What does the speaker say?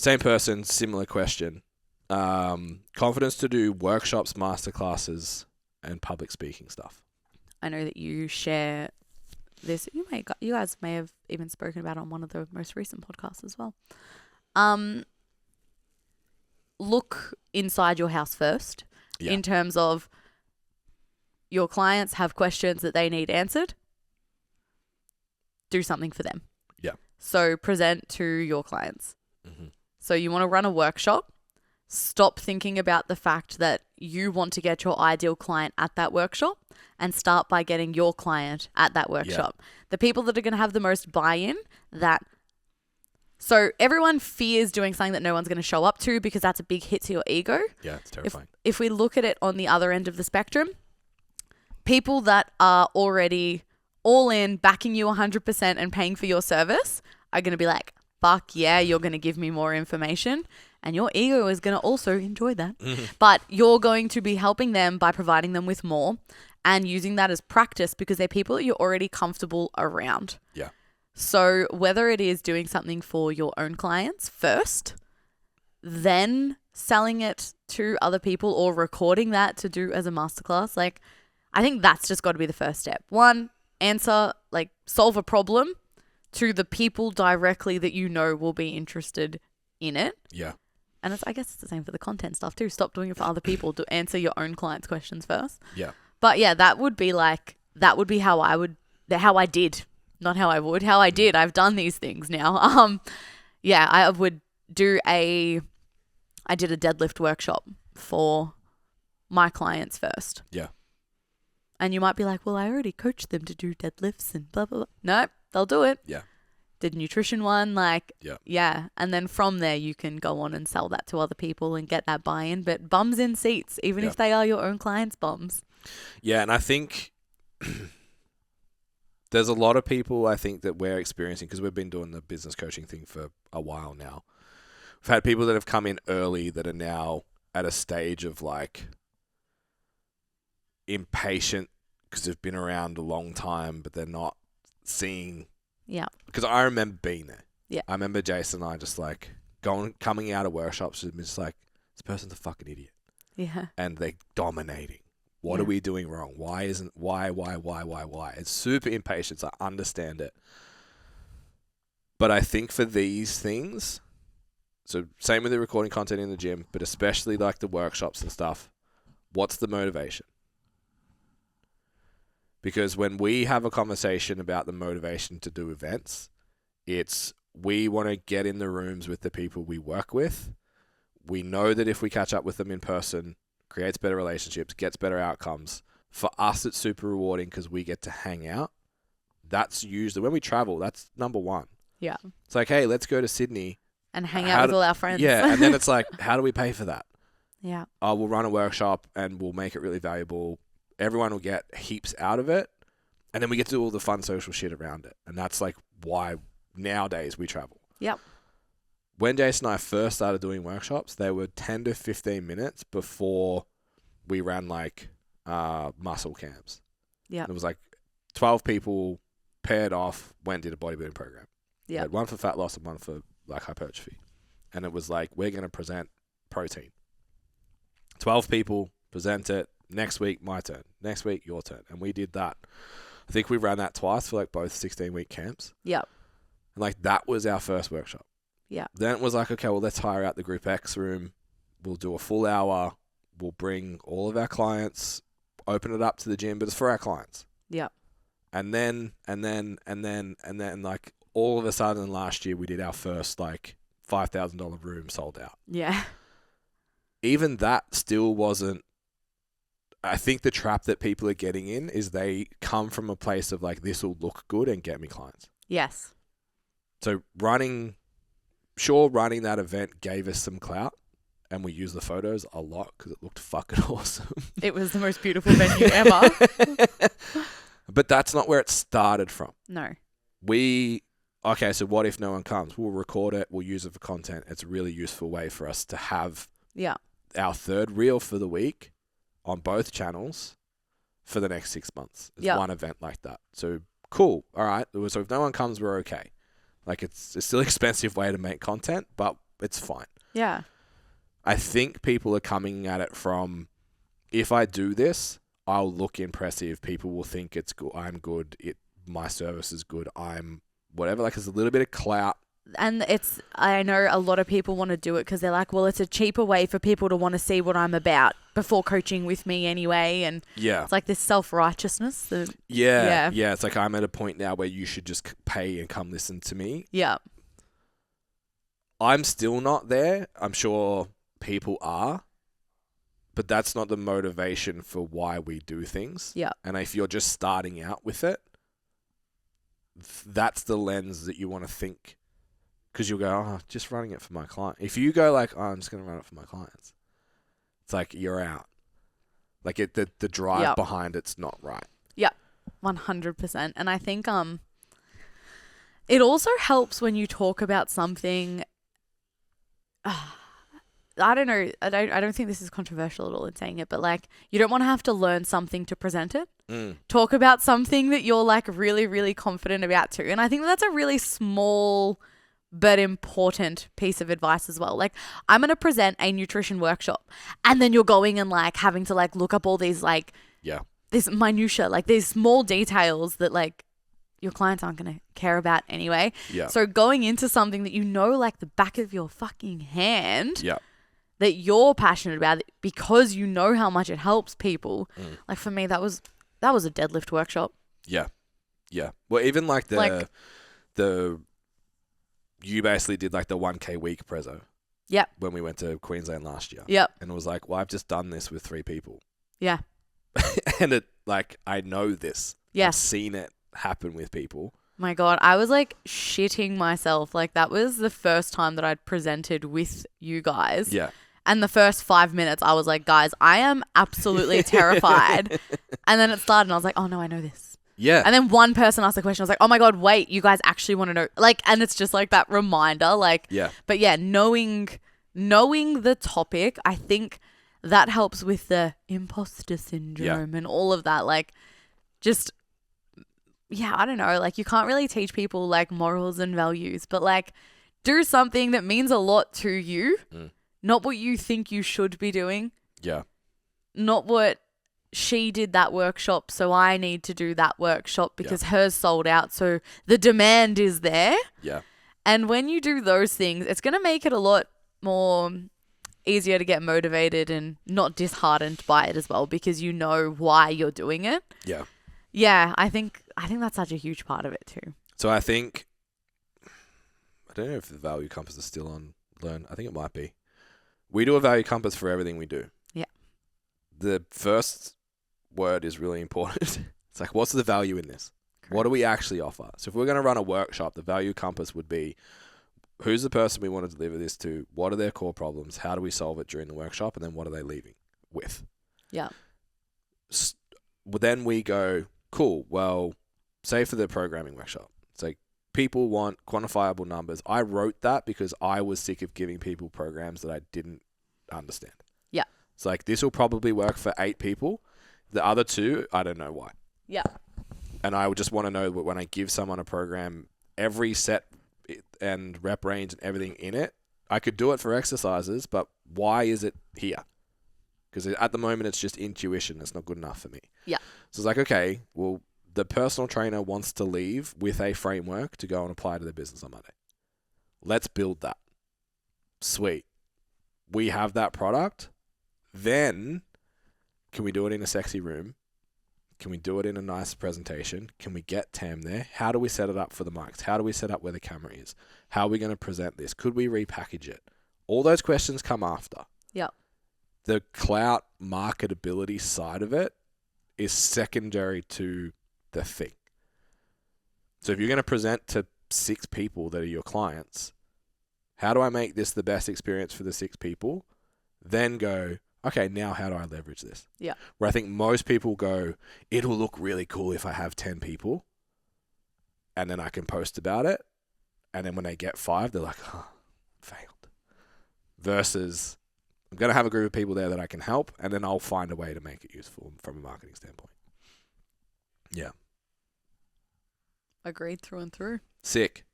Same person, similar question. Confidence to do workshops, masterclasses, and public speaking stuff. I know that you share this. You guys may have even spoken about it on one of the most recent podcasts as well. Look inside your house first in terms of your clients have questions that they need answered. Do something for them. Yeah. So present to your clients. Mm-hmm. So you want to run a workshop. Stop thinking about the fact that you want to get your ideal client at that workshop and start by getting your client at that workshop. The people that are going to have the most buy-in, so everyone fears doing something that no one's going to show up to because that's a big hit to your ego. Yeah, it's terrifying. If we look at it on the other end of the spectrum, people that are already all in, backing you 100% and paying for your service are going to be like, fuck yeah, you're going to give me more information. And your ego is going to also enjoy that. But you're going to be helping them by providing them with more and using that as practice because they're people that you're already comfortable around. Yeah. So whether it is doing something for your own clients first, then selling it to other people or recording that to do as a masterclass, like I think that's just got to be the first step. One, solve a problem to the people directly that you know will be interested in it. Yeah. And I guess it's the same for the content stuff too. Stop doing it for other people. To answer your own clients' questions first. Yeah. But yeah, that would be how I did. Not how I would. How I did. I've done these things now. I did a deadlift workshop for my clients first. Yeah. And you might be like, well, I already coached them to do deadlifts and blah, blah, blah. No, they'll do it. Yeah. Did nutrition one, yeah. And then from there, you can go on and sell that to other people and get that buy-in. But bums in seats, even if they are your own clients' bums. Yeah, and I think there's a lot of people I think that we're experiencing because we've been doing the business coaching thing for a while now. We've had people that have come in early that are now at a stage of like impatient because they've been around a long time, but they're not seeing. Yeah. Because I remember being there. Yeah. I remember Jason and I just like coming out of workshops and just like, this person's a fucking idiot. Yeah. And they're dominating. What are we doing wrong? Why? It's super impatience. I understand it. But I think for these things, so same with the recording content in the gym, but especially like the workshops and stuff, what's the motivation? Because when we have a conversation about the motivation to do events, it's we want to get in the rooms with the people we work with. We know that if we catch up with them in person, creates better relationships, gets better outcomes. For us, it's super rewarding because we get to hang out. That's usually, when we travel, that's number one. Yeah. It's like, hey, let's go to Sydney. And hang out with all our friends. Yeah, and then it's like, how do we pay for that? Yeah. We'll run a workshop and we'll make it really valuable. Everyone will get heaps out of it. And then we get to do all the fun social shit around it. And that's like why nowadays we travel. Yep. When Jason and I first started doing workshops, they were 10 to 15 minutes before we ran like muscle camps. Yeah. It was like 12 people paired off, went and did a bodybuilding program. Yeah. Had one for fat loss and one for like hypertrophy. And it was like, we're going to present protein. 12 people present it. Next week, my turn. Next week, your turn. And we did that. I think we ran that twice for like both 16-week camps. Yep. And like that was our first workshop. Yeah. Then it was like, okay, well, let's hire out the Group X room. We'll do a full hour. We'll bring all of our clients, open it up to the gym, but it's for our clients. Yeah. And then like all of a sudden last year, we did our first like $5,000 room sold out. Yeah. Even that still wasn't, I think the trap that people are getting in is they come from a place of like, this will look good and get me clients. Yes. So running that event gave us some clout and we used the photos a lot because it looked fucking awesome. It was the most beautiful venue ever. But that's not where it started from. No. Okay, so what if no one comes? We'll record it. We'll use it for content. It's a really useful way for us to have our third reel for the week on both channels for the next 6 months. It's one event like that. So cool. All right. So if no one comes, we're okay. Like it's still an expensive way to make content, but It's fine. Yeah. I think people are coming at it from, if I do this, I'll look impressive. People will think it's good. I'm good. My service is good. I'm whatever. Like, there's a little bit of clout. And I know a lot of people want to do it because they're like, well, it's a cheaper way for people to want to see what I'm about before coaching with me anyway. And Yeah. it's like this self-righteousness. Yeah. It's like, I'm at a point now where you should just pay and come listen to me. Yeah. I'm still not there. I'm sure people are. But that's not the motivation for why we do things. Yeah. And if you're just starting out with it, that's the lens that you want to think. Because you'll go, oh, just running it for my client. If you go like, oh, I'm just going to run it for my clients, it's like you're out. Like the drive behind it's not right. Yeah, 100%. And I think it also helps when you talk about something. I don't know. I don't think this is controversial at all in saying it, but like, you don't want to have to learn something to present it. Talk about something that you're like really, really confident about too. And I think that's a really small but important piece of advice as well. Like, I'm going to present a nutrition workshop, and then you're going and like having to like look up all these like, this minutia, like these small details that like your clients aren't going to care about anyway. Yeah. So going into something that you know like the back of your fucking hand. Yeah. That you're passionate about it because you know how much it helps people. Like, for me, that was a deadlift workshop. Yeah. Yeah. Well, even like you basically did like the 1K week prezzo. Yep. When we went to Queensland last year. Yep. And it was like, well, I've just done this with 3 people. Yeah. And it, like, I know this. Yes. I've seen it happen with people. My God, I was like shitting myself. Like, that was the first time that I'd presented with you guys. Yeah. And the first 5 minutes, I was like, guys, I am absolutely terrified. And then it started, and I was like, oh no, I know this. Yeah. And then one person asked the question. I was like, oh my God, wait, you guys actually want to know? Like, and it's just like that reminder. Like, yeah. But yeah, knowing the topic, I think that helps with the imposter syndrome and all of that. Like, just, yeah, I don't know. Like, you can't really teach people like morals and values, but like, do something that means a lot to you. Not what you think you should be doing. Yeah. Not what she did that workshop, so I need to do that workshop because hers sold out. So the demand is there. Yeah. And when you do those things, it's going to make it a lot more easier to get motivated and not disheartened by it as well, because you know why you're doing it. Yeah. Yeah, I think that's such a huge part of it too. So I think, I don't know if the value compass is still on Learn. I think it might be. We do a value compass for everything we do. Yeah. The first word is really important. It's like, what's the value in this? Correct. What do we actually offer? So if we're going to run a workshop, the value compass would be, who's the person we want to deliver this to? What are their core problems? How do we solve it during the workshop? And then what are they leaving with? Yeah. Then we go, cool, well, say for the programming workshop, it's like, people want quantifiable numbers. I wrote that because I was sick of giving people programs that I didn't understand. Yeah. It's like, this will probably work for 8 people. The other 2, I don't know why. Yeah. And I would just want to know that when I give someone a program, every set and rep range and everything in it, I could do it for exercises, but why is it here? Because at the moment, it's just intuition. It's not good enough for me. Yeah. So it's like, okay, well, the personal trainer wants to leave with a framework to go and apply to their business on Monday. Let's build that. Sweet. We have that product. Then, can we do it in a sexy room? Can we do it in a nice presentation? Can we get Tam there? How do we set it up for the mics? How do we set up where the camera is? How are we going to present this? Could we repackage it? All those questions come after. Yep. The clout marketability side of it is secondary to the thing. So if you're going to present to 6 people that are your clients, how do I make this the best experience for the 6 people? Then go, okay, now how do I leverage this? Yeah. Where I think most people go, it'll look really cool if I have 10 people and then I can post about it. And then when they get 5, they're like, oh, failed. Versus, I'm going to have a group of people there that I can help, and then I'll find a way to make it useful from a marketing standpoint. Yeah. Agreed through and through. Sick.